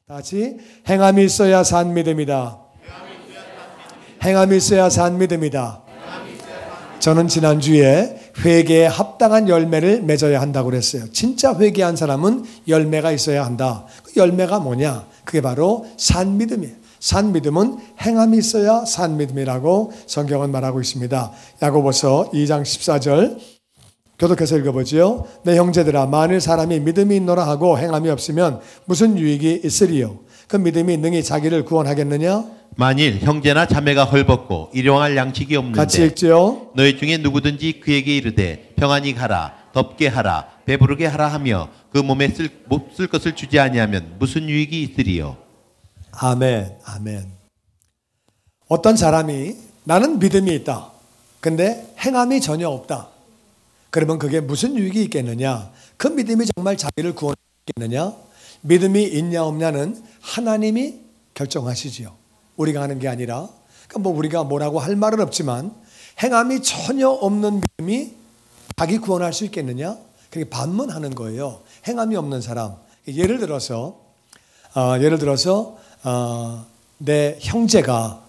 다시 행함이 있어야 산 믿음이다. 행함이 있어야 산 믿음이다. 저는 지난주에 회개에 합당한 열매를 맺어야 한다고 그랬어요. 진짜 회개한 사람은 열매가 있어야 한다. 그 열매가 뭐냐? 그게 바로 산 믿음이에요. 산 믿음은 행함이 있어야 산 믿음이라고 성경은 말하고 있습니다. 야고보서 2장 14절 교독해서 읽어보지요. 내 형제들아, 만일 사람이 믿음이 있노라 하고 행함이 없으면 무슨 유익이 있으리요? 그 믿음이 능히 자기를 구원하겠느냐? 만일 형제나 자매가 헐벗고 일용할 양식이 없는데 같이 읽지요. 너희 중에 누구든지 그에게 이르되 평안히 가라, 덥게 하라, 배부르게 하라 하며 그 몸에 쓸 것을 주지 아니하면 무슨 유익이 있으리요? 아멘, 아멘. 어떤 사람이 나는 믿음이 있다. 근데 행함이 전혀 없다. 그러면 그게 무슨 유익이 있겠느냐? 그 믿음이 정말 자기를 구원하겠느냐? 믿음이 있냐 없냐는 하나님이 결정하시지요. 우리가 하는 게 아니라. 그러니까 우리가 뭐라고 할 말은 없지만 행함이 전혀 없는 믿음이 자기 구원할 수 있겠느냐? 그게 반문하는 거예요. 행함이 없는 사람. 예를 들어서 내 형제가,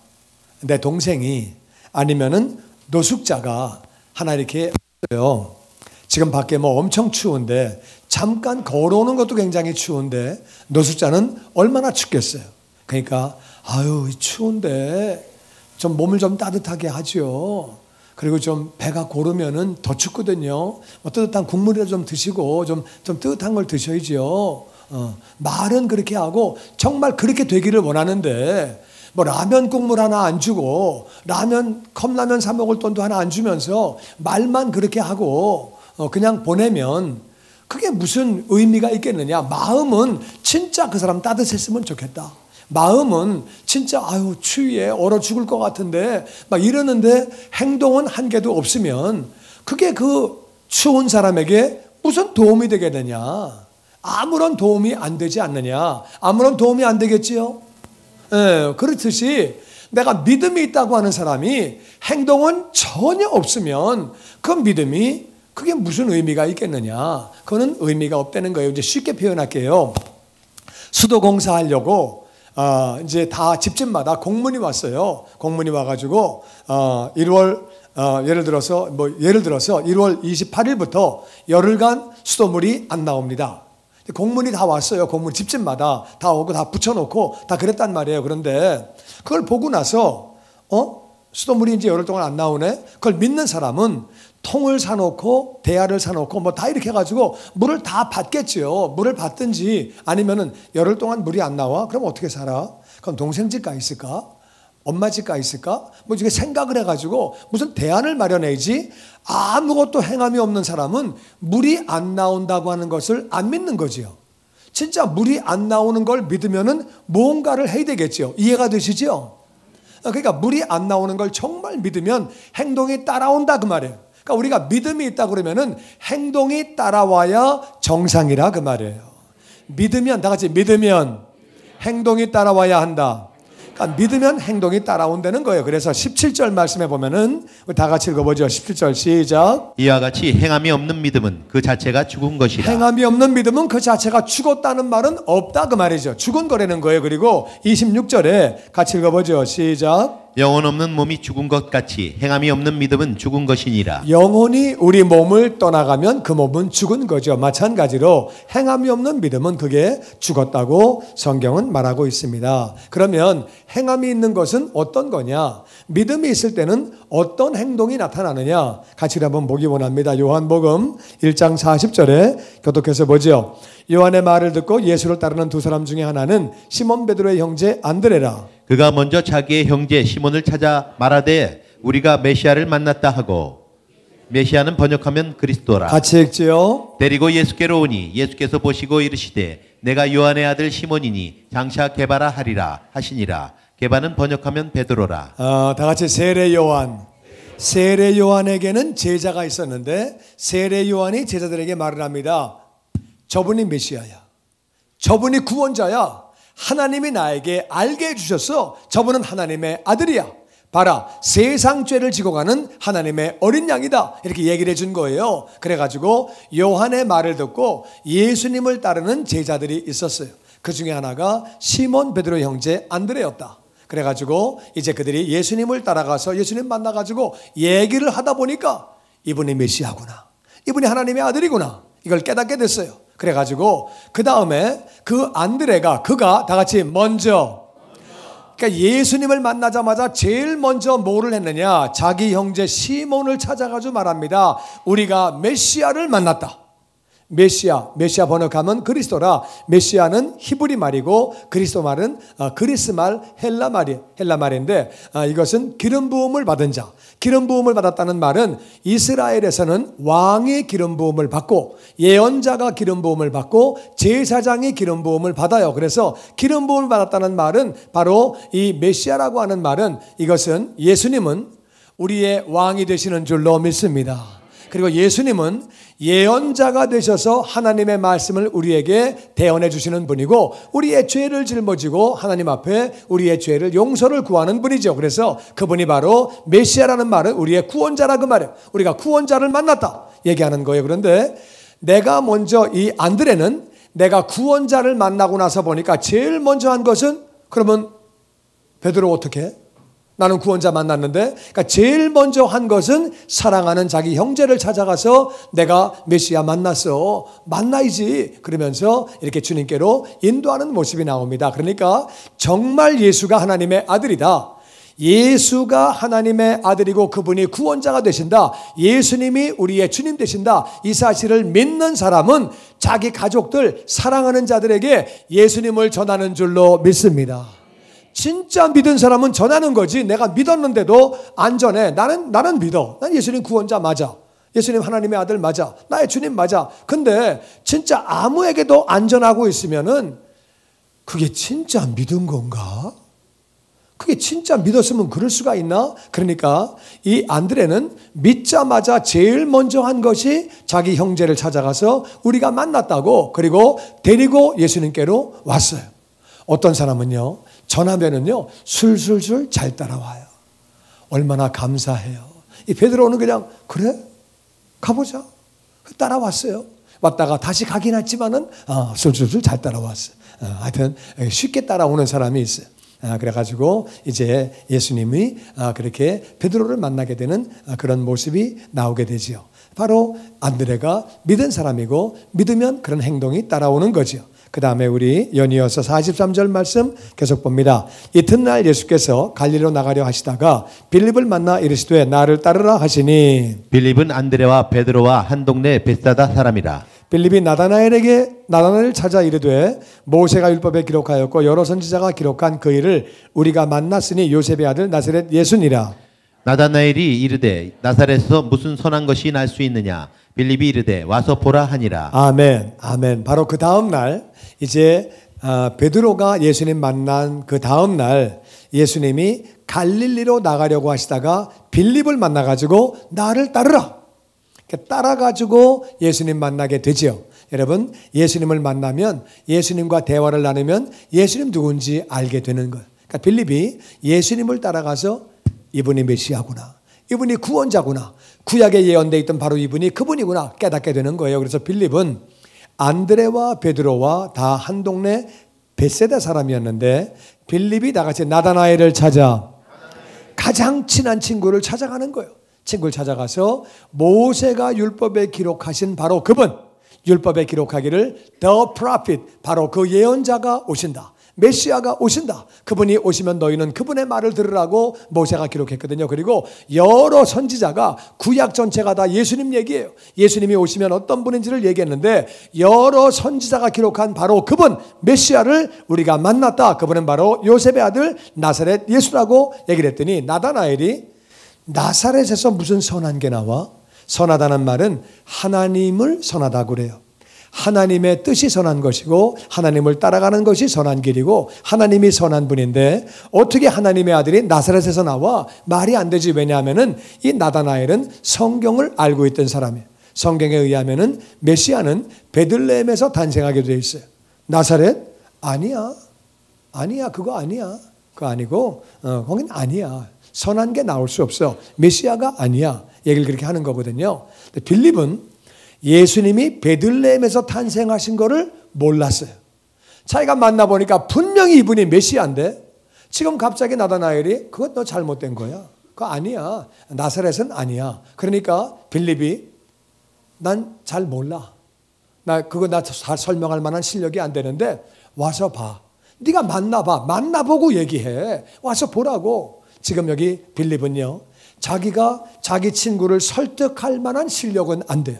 내 동생이 아니면은 노숙자가 하나 이렇게 있어요. 지금 밖에 엄청 추운데 잠깐 걸어오는 것도 굉장히 추운데 노숙자는 얼마나 춥겠어요. 그러니까 아유 추운데 좀 몸을 좀 따뜻하게 하죠. 그리고 좀 배가 고르면은 더 춥거든요. 따뜻한 국물이라도 좀 드시고 좀 뜨뜻한 걸 드셔야죠. 말은 그렇게 하고 정말 그렇게 되기를 원하는데 라면 국물 하나 안 주고 컵라면 사 먹을 돈도 하나 안 주면서 말만 그렇게 하고 그냥 보내면 그게 무슨 의미가 있겠느냐. 마음은 진짜 그 사람 따뜻했으면 좋겠다. 마음은 진짜 아유 추위에 얼어 죽을 것 같은데 막 이러는데 행동은 한 개도 없으면 그게 그 추운 사람에게 무슨 도움이 되겠느냐. 아무런 도움이 안 되지 않느냐. 아무런 도움이 안 되겠지요. 예, 그렇듯이 내가 믿음이 있다고 하는 사람이 행동은 전혀 없으면 그 믿음이 그게 무슨 의미가 있겠느냐. 그거는 의미가 없다는 거예요. 이제 쉽게 표현할게요. 수도공사 하려고 이제 다 집집마다 공문이 왔어요. 공문이 와가지고 1월 예를 들어서 1월 28일부터 열흘간 수도물이 안 나옵니다. 공문이 다 왔어요. 공문 집집마다 다 오고 다 붙여놓고 다 그랬단 말이에요. 그런데 그걸 보고 나서 수도물이 이제 열흘 동안 안 나오네. 그걸 믿는 사람은 통을 사놓고 대야를 사놓고 다 이렇게 해가지고 물을 다 받겠죠. 물을 받든지 아니면은 열흘 동안 물이 안 나와. 그럼 어떻게 살아? 그럼 동생 집 가 있을까? 엄마 집 가 있을까? 이렇게 생각을 해가지고 무슨 대안을 마련해야지. 아무것도 행함이 없는 사람은 물이 안 나온다고 하는 것을 안 믿는 거지요. 진짜 물이 안 나오는 걸 믿으면은 뭔가를 해야 되겠죠. 이해가 되시죠? 그러니까 물이 안 나오는 걸 정말 믿으면 행동이 따라온다 그 말이에요. 그러니까 우리가 믿음이 있다 그러면은 행동이 따라와야 정상이라 그 말이에요. 믿으면 다 같이 믿으면 행동이 따라와야 한다. 그러니까 믿으면 행동이 따라온다는 거예요. 그래서 17절 말씀해 보면은 다 같이 읽어보죠. 17절 시작. 이와 같이 행함이 없는 믿음은 그 자체가 죽은 것이라. 행함이 없는 믿음은 그 자체가 죽었다는 말은 없다 그 말이죠. 죽은 거라는 거예요. 그리고 26절에 같이 읽어보죠. 시작. 영혼 없는 몸이 죽은 것 같이 행함이 없는 믿음은 죽은 것이니라. 영혼이 우리 몸을 떠나가면 그 몸은 죽은 거죠. 마찬가지로 행함이 없는 믿음은 그게 죽었다고 성경은 말하고 있습니다. 그러면 행함이 있는 것은 어떤 거냐? 믿음이 있을 때는 어떤 행동이 나타나느냐? 같이 한번 보기 원합니다. 요한복음 1장 40절에 교독해서 보죠. 요한의 말을 듣고 예수를 따르는 두 사람 중에 하나는 시몬 베드로의 형제 안드레라. 그가 먼저 자기의 형제 시몬을 찾아 말하되 우리가 메시아를 만났다 하고, 메시아는 번역하면 그리스도라. 같이 읽지요. 데리고 예수께로 오니 예수께서 보시고 이르시되 내가 요한의 아들 시몬이니 장차 게바라 하리라 하시니라. 게바는 번역하면 베드로라. 다 같이 세례 요한. 세례 요한에게는 제자가 있었는데 세례 요한이 제자들에게 말을 합니다. 저분이 메시아야. 저분이 구원자야. 하나님이 나에게 알게 해주셨어. 저분은 하나님의 아들이야. 봐라, 세상 죄를 지고 가는 하나님의 어린 양이다. 이렇게 얘기를 해준 거예요. 그래가지고 요한의 말을 듣고 예수님을 따르는 제자들이 있었어요. 그 중에 하나가 시몬 베드로의 형제 안드레였다. 그래가지고 이제 그들이 예수님을 따라가서 예수님 만나가지고 얘기를 하다 보니까 이분이 메시아구나, 이분이 하나님의 아들이구나, 이걸 깨닫게 됐어요. 그래가지고 그 다음에 그 안드레가 그가 다 같이 먼저, 그러니까 예수님을 만나자마자 제일 먼저 뭐를 했느냐, 자기 형제 시몬을 찾아가지고 말합니다. 우리가 메시아를 만났다. 메시아 번역하면 그리스도라. 메시아는 히브리 말이고 그리스도 말은 그리스 말 헬라 말인데 이것은 기름 부음을 받은 자. 기름 부음을 받았다는 말은 이스라엘에서는 왕이 기름 부음을 받고 예언자가 기름 부음을 받고 제사장이 기름 부음을 받아요. 그래서 기름 부음을 받았다는 말은 바로 이 메시아라고 하는 말은 이것은 예수님은 우리의 왕이 되시는 줄로 믿습니다. 그리고 예수님은 예언자가 되셔서 하나님의 말씀을 우리에게 대언해 주시는 분이고 우리의 죄를 짊어지고 하나님 앞에 우리의 죄를 용서를 구하는 분이죠. 그래서 그분이 바로 메시아라는 말은 우리의 구원자라 그 말이에요. 우리가 구원자를 만났다 얘기하는 거예요. 그런데 내가 먼저 이 안드레는 내가 구원자를 만나고 나서 보니까 제일 먼저 한 것은 그러면 베드로 어떻게 해? 나는 구원자 만났는데, 그러니까 제일 먼저 한 것은 사랑하는 자기 형제를 찾아가서 내가 메시아 만났어, 만나야지 그러면서 이렇게 주님께로 인도하는 모습이 나옵니다. 그러니까 정말 예수가 하나님의 아들이다, 예수가 하나님의 아들이고 그분이 구원자가 되신다, 예수님이 우리의 주님 되신다, 이 사실을 믿는 사람은 자기 가족들, 사랑하는 자들에게 예수님을 전하는 줄로 믿습니다. 진짜 믿은 사람은 전하는 거지. 내가 믿었는데도 안 전해. 나는 믿어. 난 예수님 구원자 맞아. 예수님 하나님의 아들 맞아. 나의 주님 맞아. 근데 진짜 아무에게도 안 전하고 있으면은 그게 진짜 믿은 건가? 그게 진짜 믿었으면 그럴 수가 있나? 그러니까 이 안드레는 믿자마자 제일 먼저 한 것이 자기 형제를 찾아가서 우리가 만났다고, 그리고 데리고 예수님께로 왔어요. 어떤 사람은요, 전하면은요 술술술 잘 따라와요. 얼마나 감사해요. 이 베드로는 그냥 그래 가보자 따라왔어요. 왔다가 다시 가긴 했지만은 술술술 잘 따라왔어요. 하여튼 쉽게 따라오는 사람이 있어요. 그래가지고 이제 예수님이 그렇게 베드로를 만나게 되는 그런 모습이 나오게 되지요. 바로 안드레가 믿은 사람이고 믿으면 그런 행동이 따라오는 거죠. 그 다음에 우리 연이어서 43절 말씀 계속 봅니다. 이튿날 예수께서 갈릴리로 나가려 하시다가 빌립을 만나 이르시되 나를 따르라 하시니, 빌립은 안드레와 베드로와 한 동네 벳사다 사람이라. 빌립이 나다나엘을 찾아 이르되 모세가 율법에 기록하였고 여러 선지자가 기록한 그 일을 우리가 만났으니 요셉의 아들 나사렛 예수니라. 나다나엘이 이르되 나사렛에서 무슨 선한 것이 날 수 있느냐. 빌립이 이르되 와서 보라 하니라. 아멘, 아멘. 바로 그 다음 날 이제 베드로가 예수님 만난 그 다음 날 예수님이 갈릴리로 나가려고 하시다가 빌립을 만나가지고 나를 따르라. 따라가지고 예수님 만나게 되죠. 여러분, 예수님을 만나면, 예수님과 대화를 나누면 예수님 누군지 알게 되는 거예요. 그러니까 빌립이 예수님을 따라가서 이분이 메시아구나, 이분이 구원자구나, 구약에 예언되어 있던 바로 이분이 그분이구나 깨닫게 되는 거예요. 그래서 빌립은 안드레와 베드로와 다 한 동네 벳세다 사람이었는데 빌립이 다 같이 나다나엘을 찾아 가장 친한 친구를 찾아가는 거예요. 친구를 찾아가서 모세가 율법에 기록하신 바로 그분, 율법에 기록하기를 The Prophet, 바로 그 예언자가 오신다, 메시아가 오신다, 그분이 오시면 너희는 그분의 말을 들으라고 모세가 기록했거든요. 그리고 여러 선지자가, 구약 전체가 다 예수님 얘기예요. 예수님이 오시면 어떤 분인지를 얘기했는데 여러 선지자가 기록한 바로 그분 메시아를 우리가 만났다. 그분은 바로 요셉의 아들 나사렛 예수라고 얘기를 했더니 나다나엘이 나사렛에서 무슨 선한 게 나와? 선하다는 말은 하나님을 선하다고 그래요. 하나님의 뜻이 선한 것이고 하나님을 따라가는 것이 선한 길이고 하나님이 선한 분인데 어떻게 하나님의 아들이 나사렛에서 나와? 말이 안 되지. 왜냐하면은 이 나다나엘은 성경을 알고 있던 사람이에요. 성경에 의하면은 메시아는 베들레헴에서 탄생하게 되어 있어요. 나사렛? 아니야. 그거 아니야. 그거 아니고 거긴 아니야. 선한 게 나올 수 없어. 메시아가 아니야. 얘기를 그렇게 하는 거거든요. 빌립은 예수님이 베들레헴에서 탄생하신 거를 몰랐어요. 자기가 만나보니까 분명히 이분이 메시아인데 지금 갑자기 나다나엘이 그건 너 잘못된 거야. 그거 아니야. 나사렛은 아니야. 그러니까 빌립이 난 잘 몰라. 나 잘 설명할 만한 실력이 안 되는데 와서 봐. 네가 만나봐. 만나보고 얘기해. 와서 보라고. 지금 여기 빌립은요. 자기가 자기 친구를 설득할 만한 실력은 안 돼요.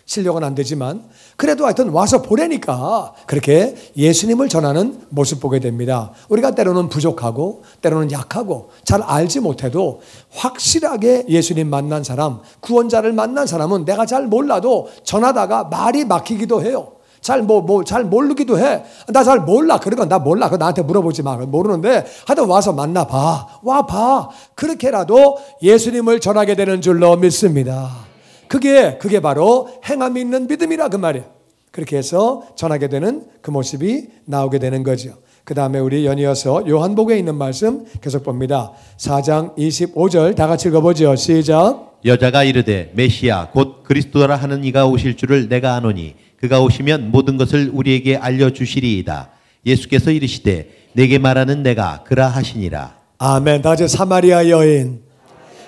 실력은 안 되지만 그래도 하여튼 와서 보라니까 그렇게 예수님을 전하는 모습 보게 됩니다. 우리가 때로는 부족하고 때로는 약하고 잘 알지 못해도 확실하게 예수님 만난 사람, 구원자를 만난 사람은 내가 잘 몰라도 전하다가 말이 막히기도 해요. 잘 모르기도 해. 나 잘 몰라. 그러니까 나 몰라. 그거 나한테 물어보지 마. 모르는데 하여튼 와서 만나봐. 와봐. 그렇게라도 예수님을 전하게 되는 줄로 믿습니다. 그게 바로 행함이 있는 믿음이라 그 말이에요. 그렇게 해서 전하게 되는 그 모습이 나오게 되는 거죠. 그 다음에 우리 연이어서 요한복음에 있는 말씀 계속 봅니다. 4장 25절 다 같이 읽어보죠. 시작. 여자가 이르되 메시아 곧 그리스도라 하는 이가 오실 줄을 내가 아노니 그가 오시면 모든 것을 우리에게 알려주시리이다. 예수께서 이르시되 내게 말하는 내가 그라 하시니라. 아멘. 다시 사마리아 여인.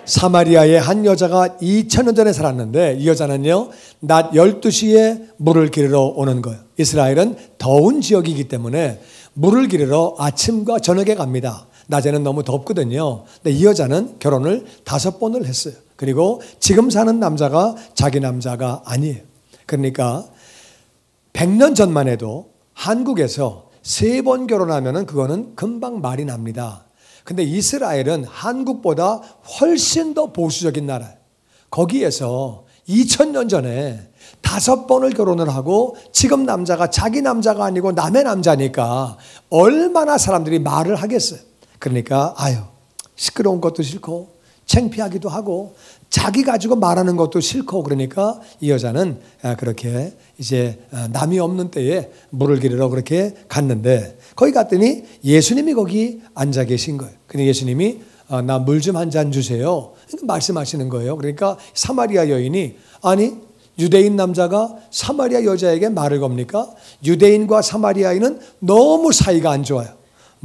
사마리아의 한 여자가 2000년 전에 살았는데 이 여자는요 낮 12시에 물을 기르러 오는 거예요. 이스라엘은 더운 지역이기 때문에 물을 기르러 아침과 저녁에 갑니다. 낮에는 너무 덥거든요. 근데 이 여자는 결혼을 5번을 했어요. 그리고 지금 사는 남자가 자기 남자가 아니에요. 그러니까 100년 전만 해도 한국에서 3번 결혼하면 그거는 금방 말이 납니다. 근데 이스라엘은 한국보다 훨씬 더 보수적인 나라예요. 거기에서 2000년 전에 5번을 결혼을 하고 지금 남자가 자기 남자가 아니고 남의 남자니까 얼마나 사람들이 말을 하겠어요. 그러니까 시끄러운 것도 싫고 창피하기도 하고 자기 가지고 말하는 것도 싫고 그러니까 이 여자는 그렇게 이제 남이 없는 때에 물을 기르러 그렇게 갔는데 거기 갔더니 예수님이 거기 앉아 계신 거예요. 근데 예수님이 나 물 좀 한 잔 주세요. 말씀하시는 거예요. 그러니까 사마리아 여인이 아니 유대인 남자가 사마리아 여자에게 말을 겁니까? 유대인과 사마리아인은 너무 사이가 안 좋아요.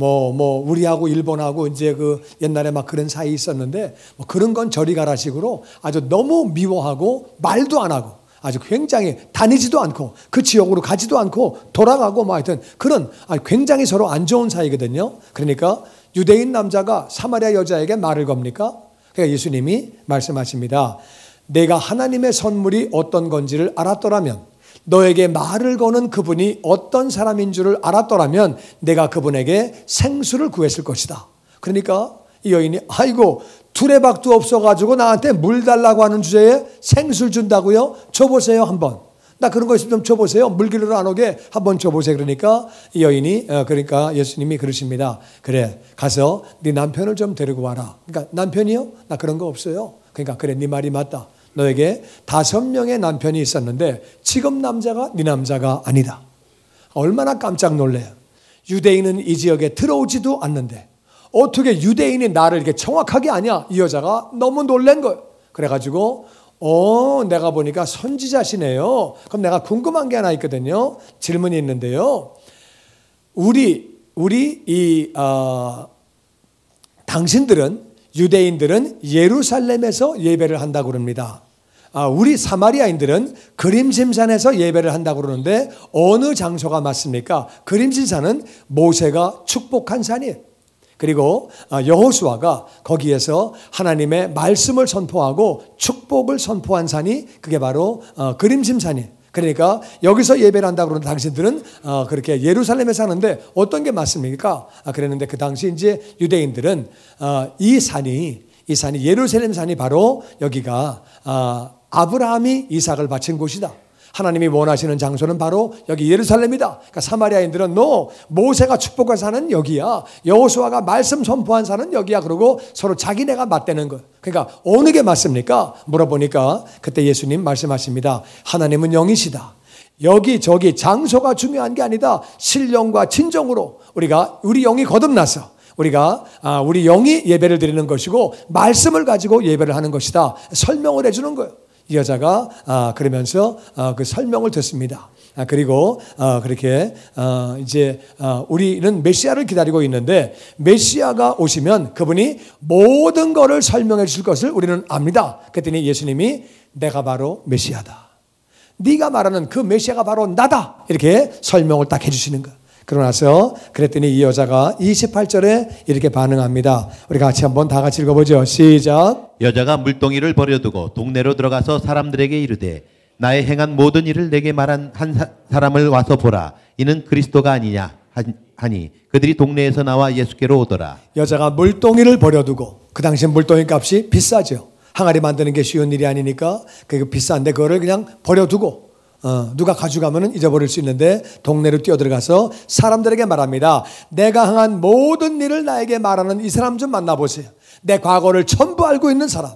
우리하고 일본하고 이제 그 옛날에 막 그런 사이 있었는데 그런 건 저리 가라 식으로 아주 너무 미워하고 말도 안 하고 아주 굉장히 다니지도 않고 그 지역으로 가지도 않고 돌아가고 하여튼 그런 굉장히 서로 안 좋은 사이거든요. 그러니까 유대인 남자가 사마리아 여자에게 말을 겁니까? 그러니까 예수님이 말씀하십니다. 내가 하나님의 선물이 어떤 건지를 알았더라면 너에게 말을 거는 그분이 어떤 사람인 줄을 알았더라면 내가 그분에게 생수를 구했을 것이다. 그러니까 이 여인이 아이고 두레박도 없어가지고 나한테 물 달라고 하는 주제에 생수를 준다고요? 줘보세요 한번. 나 그런 거 있으면 좀 줘보세요. 물 기르러 안 오게 한번 줘보세요. 그러니까 이 여인이 그러니까 예수님이 그러십니다. 그래 가서 네 남편을 좀 데리고 와라. 그러니까 남편이요? 나 그런 거 없어요. 그러니까 그래 네 말이 맞다. 너에게 5명의 남편이 있었는데 지금 남자가 네 남자가 아니다. 얼마나 깜짝 놀래요. 유대인은 이 지역에 들어오지도 않는데 어떻게 유대인이 나를 이렇게 정확하게 아냐? 이 여자가 너무 놀란 거예요. 그래가지고 내가 보니까 선지자시네요. 그럼 내가 궁금한 게 하나 있거든요. 질문이 있는데요. 당신들은 유대인들은 예루살렘에서 예배를 한다고 그럽니다. 우리 사마리아인들은 그림심산에서 예배를 한다고 그러는데 어느 장소가 맞습니까? 그림심산은 모세가 축복한 산이에요. 그리고 여호수아가 거기에서 하나님의 말씀을 선포하고 축복을 선포한 산이 그게 바로 그림심산이에요. 그러니까 여기서 예배를 한다고 그러는 당신들은 그렇게 예루살렘에 사는데 어떤 게 맞습니까? 그랬는데 그 당시 이제 유대인들은 이 산이 예루살렘 산이 바로 여기가 아브라함이 이삭을 바친 곳이다. 하나님이 원하시는 장소는 바로 여기 예루살렘이다. 그러니까 사마리아인들은 모세가 축복한 산은 여기야. 여호수아가 말씀 선포한 산은 여기야. 그러고 서로 자기네가 맞대는 거예요. 그러니까 어느 게 맞습니까? 물어보니까 그때 예수님 말씀하십니다. 하나님은 영이시다. 여기 저기 장소가 중요한 게 아니다. 신령과 진정으로 우리 영이 거듭나서 우리 영이 예배를 드리는 것이고 말씀을 가지고 예배를 하는 것이다. 설명을 해주는 거예요. 이 여자가 그러면서 그 설명을 듣습니다. 그리고 그렇게 이제 우리는 메시아를 기다리고 있는데 메시아가 오시면 그분이 모든 것을 설명해 주실 것을 우리는 압니다. 그랬더니 예수님이 내가 바로 메시아다. 네가 말하는 그 메시아가 바로 나다. 이렇게 설명을 딱 해주시는 거예요. 그러고 나서 그랬더니 이 여자가 28절에 이렇게 반응합니다. 우리 같이 한번 다 같이 읽어보죠. 시작. 여자가 물동이를 버려두고 동네로 들어가서 사람들에게 이르되 나의 행한 모든 일을 내게 말한 한 사람을 와서 보라. 이는 그리스도가 아니냐 하니 그들이 동네에서 나와 예수께로 오더라. 여자가 물동이를 버려두고, 그 당시 물동이 값이 비싸죠. 항아리 만드는 게 쉬운 일이 아니니까 그게 비싼데 그거를 그냥 버려두고 누가 가져가면 잊어버릴 수 있는데 동네로 뛰어들어가서 사람들에게 말합니다. 내가 행한 모든 일을 나에게 말하는 이 사람 좀 만나보세요. 내 과거를 전부 알고 있는 사람,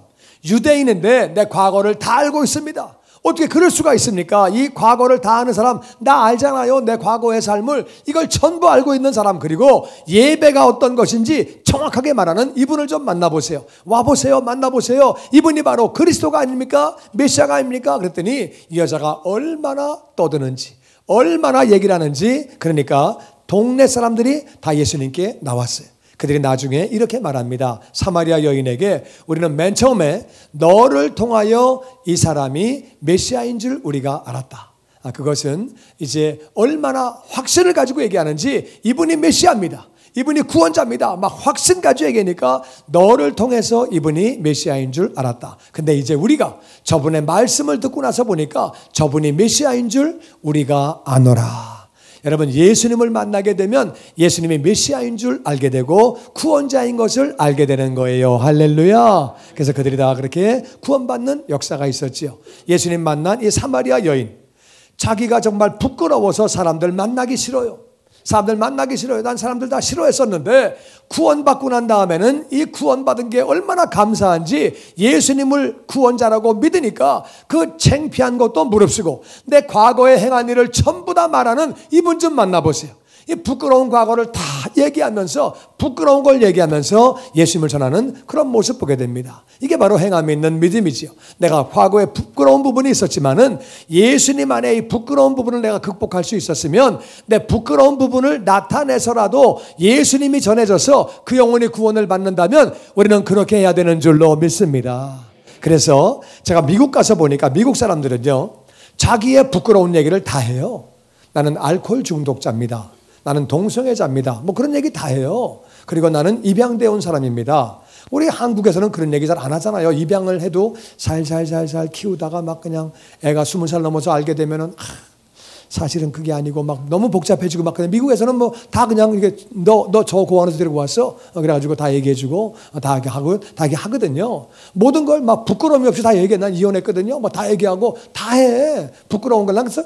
유대인인데 내 과거를 다 알고 있습니다. 어떻게 그럴 수가 있습니까? 이 과거를 다 아는 사람, 나 알잖아요. 내 과거의 삶을, 이걸 전부 알고 있는 사람, 그리고 예배가 어떤 것인지 정확하게 말하는 이분을 좀 만나보세요. 와보세요. 만나보세요. 이분이 바로 그리스도가 아닙니까? 메시아가 아닙니까? 그랬더니 이 여자가 얼마나 떠드는지, 얼마나 얘기를 하는지, 그러니까 동네 사람들이 다 예수님께 나왔어요. 그들이 나중에 이렇게 말합니다. 사마리아 여인에게 우리는 맨 처음에 너를 통하여 이 사람이 메시아인 줄 우리가 알았다. 그것은 이제 얼마나 확신을 가지고 얘기하는지, 이분이 메시아입니다. 이분이 구원자입니다. 막 확신 가지고 얘기하니까 너를 통해서 이분이 메시아인 줄 알았다. 근데 이제 우리가 저분의 말씀을 듣고 나서 보니까 저분이 메시아인 줄 우리가 아노라. 여러분, 예수님을 만나게 되면 예수님이 메시아인 줄 알게 되고 구원자인 것을 알게 되는 거예요. 할렐루야. 그래서 그들이 다 그렇게 구원받는 역사가 있었지요. 예수님 만난 이 사마리아 여인, 자기가 정말 부끄러워서 사람들 만나기 싫어요. 사람들 만나기 싫어요. 난 사람들 다 싫어했었는데 구원받고 난 다음에는 이 구원받은 게 얼마나 감사한지 예수님을 구원자라고 믿으니까 그 창피한 것도 무릅쓰고 내 과거에 행한 일을 전부 다 말하는 이분 좀 만나보세요. 이 부끄러운 과거를 다 얘기하면서, 부끄러운 걸 얘기하면서 예수님을 전하는 그런 모습 보게 됩니다. 이게 바로 행함이 있는 믿음이지요. 내가 과거에 부끄러운 부분이 있었지만은 예수님 안에 이 부끄러운 부분을 내가 극복할 수 있었으면 내 부끄러운 부분을 나타내서라도 예수님이 전해져서 그 영혼이 구원을 받는다면 우리는 그렇게 해야 되는 줄로 믿습니다. 그래서 제가 미국 가서 보니까 미국 사람들은요, 자기의 부끄러운 얘기를 다 해요. 나는 알코올 중독자입니다. 나는 동성애자입니다. 뭐 그런 얘기 다 해요. 그리고 나는 입양되어 온 사람입니다. 우리 한국에서는 그런 얘기 잘 안 하잖아요. 입양을 해도 살살살살 키우다가 막 그냥 애가 20살 넘어서 알게 되면은 사실은 그게 아니고 막 너무 복잡해지고 막. 그냥 미국에서는 뭐 다 그냥 이게 너 저 고아원에서 데리고 왔어. 그래가지고 다 얘기해주고 다 하거든요. 모든 걸 막 부끄러움이 없이 다 얘기해. 난 이혼했거든요. 뭐 다 얘기하고 다 해. 부끄러운 걸. 그래서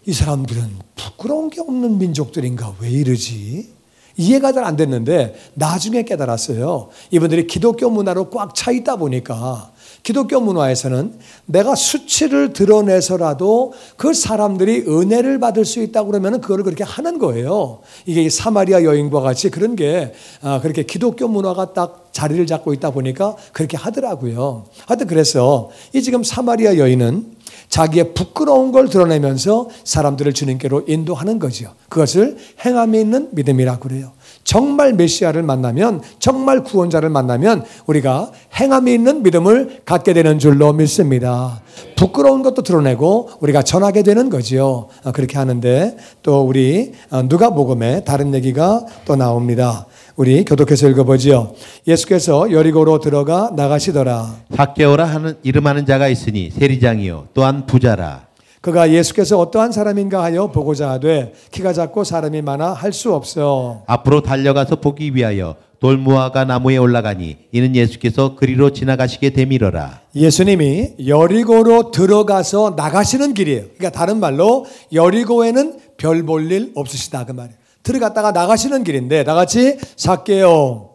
이 사람들은 부끄러운 게 없는 민족들인가? 왜 이러지? 이해가 잘 안 됐는데 나중에 깨달았어요. 이분들이 기독교 문화로 꽉 차 있다 보니까 기독교 문화에서는 내가 수치를 드러내서라도 그 사람들이 은혜를 받을 수 있다고 그러면 그거를 그렇게 하는 거예요. 이게 사마리아 여인과 같이 그런 게 그렇게 기독교 문화가 딱 자리를 잡고 있다 보니까 그렇게 하더라고요. 하여튼 그래서 이 지금 사마리아 여인은 자기의 부끄러운 걸 드러내면서 사람들을 주님께로 인도하는 거죠. 그것을 행함이 있는 믿음이라고 그래요. 정말 메시아를 만나면, 정말 구원자를 만나면 우리가 행함이 있는 믿음을 갖게 되는 줄로 믿습니다. 부끄러운 것도 드러내고 우리가 전하게 되는 거죠. 그렇게 하는데 또 우리 누가복음에 다른 얘기가 또 나옵니다. 우리 교독해서 읽어보지요. 예수께서 여리고로 들어가 나가시더라. 삭개오라 하는 이름하는 자가 있으니 세리장이요 또한 부자라. 그가 예수께서 어떠한 사람인가 하여 보고자 하되 키가 작고 사람이 많아 할 수 없어. 앞으로 달려가서 보기 위하여 돌무화과 나무에 올라가니 이는 예수께서 그리로 지나가시게 되밀어라. 예수님이 여리고로 들어가서 나가시는 길이에요. 그러니까 다른 말로 여리고에는 별 볼 일 없으시다 그 말이에요. 들어갔다가 나가시는 길인데, 다 같이 삭개오.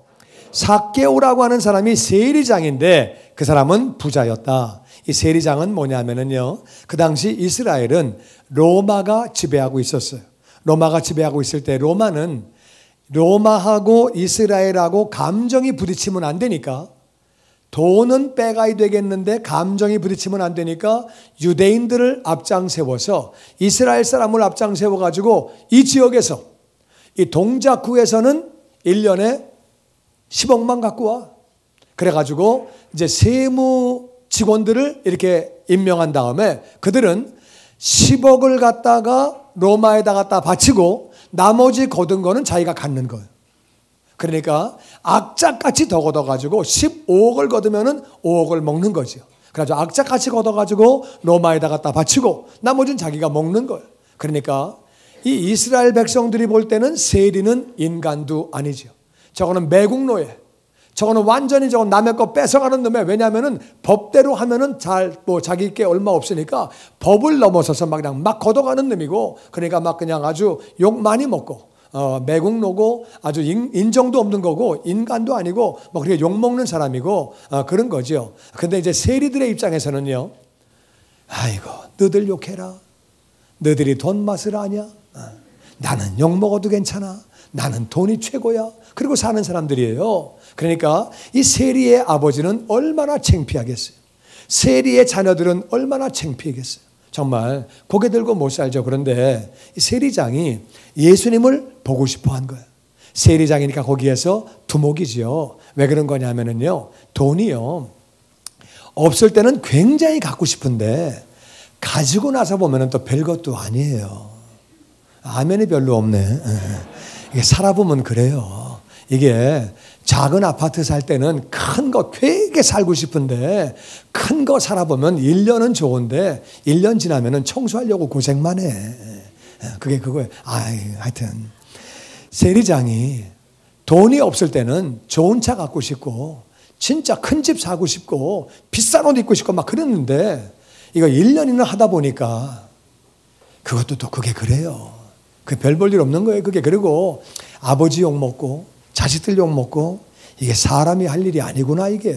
삭개오라고 하는 사람이 세리장인데 그 사람은 부자였다. 이 세리장은 뭐냐면은요, 그 당시 이스라엘은 로마가 지배하고 있었어요. 로마가 지배하고 있을 때 로마는 로마하고 이스라엘하고 감정이 부딪히면 안 되니까 돈은 빼가야 되겠는데 감정이 부딪히면 안 되니까 유대인들을 앞장 세워서 이스라엘 사람을 앞장 세워가지고 이 지역에서 이 동작구에서는 1년에 10억만 갖고 와. 그래가지고 이제 세무 직원들을 이렇게 임명한 다음에 그들은 10억을 갖다가 로마에다 갖다 바치고 나머지 거둔 거는 자기가 갖는 거예요. 그러니까 악착같이 더 걷어가지고 15억을 거두면은 5억을 먹는 거죠. 그래서 악착같이 걷어가지고 로마에다 갖다 바치고 나머지는 자기가 먹는 거예요. 그러니까 이 이스라엘 백성들이 볼 때는 세리는 인간도 아니죠. 저거는 매국노예. 저거는 완전히 저건 남의 거 뺏어가는 놈이에요. 왜냐하면은 법대로 하면은 자기 게 얼마 없으니까 법을 넘어서서 그냥 막 걷어가는 놈이고, 그러니까 막 그냥 아주 욕 많이 먹고, 매국노고 아주 인정도 없는 거고 인간도 아니고 뭐 그렇게 욕 먹는 사람이고 그런 거죠. 근데 이제 세리들의 입장에서는요, 아이고 너들 욕해라. 너들이 돈 맛을 아냐? 나는 욕 먹어도 괜찮아. 나는 돈이 최고야. 그리고 사는 사람들이에요. 그러니까 이 세리의 아버지는 얼마나 창피하겠어요. 세리의 자녀들은 얼마나 창피하겠어요. 정말 고개 들고 못 살죠. 그런데 이 세리장이 예수님을 보고 싶어 한 거예요. 세리장이니까 거기에서 두목이지요. 왜 그런 거냐면요, 돈이요, 없을 때는 굉장히 갖고 싶은데 가지고 나서 보면 또 별것도 아니에요. 아멘이 별로 없네. 이게 살아보면 그래요. 이게 작은 아파트 살 때는 큰 거 되게 살고 싶은데 큰 거 살아보면 1년은 좋은데 1년 지나면은 청소하려고 고생만 해. 그게 그거예요. 하여튼 세리장이 돈이 없을 때는 좋은 차 갖고 싶고 진짜 큰 집 사고 싶고 비싼 옷 입고 싶고 막 그랬는데 이거 1년이나 하다 보니까 그것도 또 그게 그래요. 그 별 볼 일 없는 거예요. 그게. 그리고 아버지 욕 먹고 자식들 욕 먹고 이게 사람이 할 일이 아니구나. 이게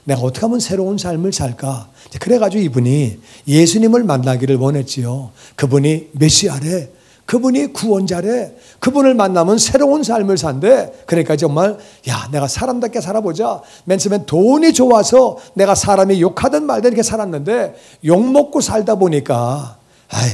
내가 어떻게 하면 새로운 삶을 살까. 그래가지고 이분이 예수님을 만나기를 원했지요. 그분이 메시아래, 그분이 구원자래, 그분을 만나면 새로운 삶을 산대. 그러니까 정말 야, 내가 사람답게 살아보자. 맨 처음엔 돈이 좋아서 내가 사람이 욕하든 말든 이렇게 살았는데 욕 먹고 살다 보니까 아유,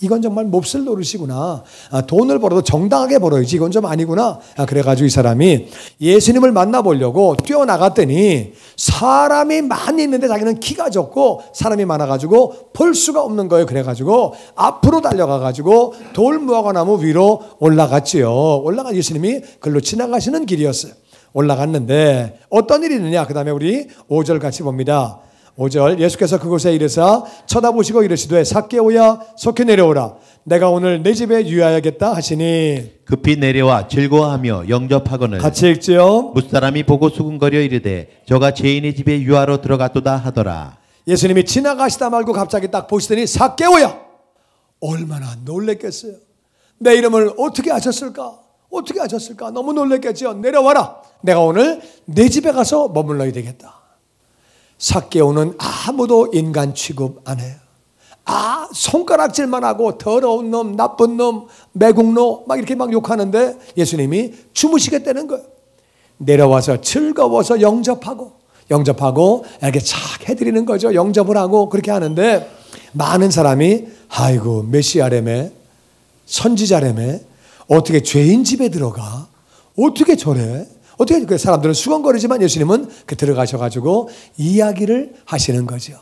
이건 정말 몹쓸 노릇이구나. 돈을 벌어도 정당하게 벌어야지. 이건 좀 아니구나. 그래가지고 이 사람이 예수님을 만나보려고 뛰어나갔더니 사람이 많이 있는데 자기는 키가 적고 사람이 많아가지고 볼 수가 없는 거예요. 그래가지고 앞으로 달려가가지고 돌무화과나무 위로 올라갔지요. 올라가 예수님이 글로 지나가시는 길이었어요. 올라갔는데 어떤 일이 있느냐. 그 다음에 우리 5절 같이 봅니다. 5절, 예수께서 그곳에 이르사 쳐다보시고 이르시되 삭개오야 속히 내려오라. 내가 오늘 내 집에 유하야겠다 하시니 급히 내려와 즐거워하며 영접하거늘 같이 읽지요. 무사람이 보고 수군거려 이르되 저가 죄인의 집에 유하러 들어갔도다 하더라. 예수님이 지나가시다 말고 갑자기 딱 보시더니 삭개오야. 얼마나 놀랬겠어요. 내 이름을 어떻게 아셨을까? 어떻게 아셨을까? 너무 놀랬겠죠. 내려와라. 내가 오늘 내 집에 가서 머물러야 되겠다. 삭개오는 아무도 인간 취급 안 해요. 손가락질만 하고 더러운 놈, 나쁜 놈, 매국노 막 이렇게 막 욕하는데 예수님이 주무시겠다는 거예요. 내려와서 즐거워서 영접하고 이렇게 착 해드리는 거죠. 영접을 하고 그렇게 하는데 많은 사람이 아이고 메시아라며 선지자라며 어떻게 죄인 집에 들어가? 어떻게 저래? 어떻게 그 사람들은 수건거리지만 예수님은 그 들어가셔가지고 이야기를 하시는 거죠.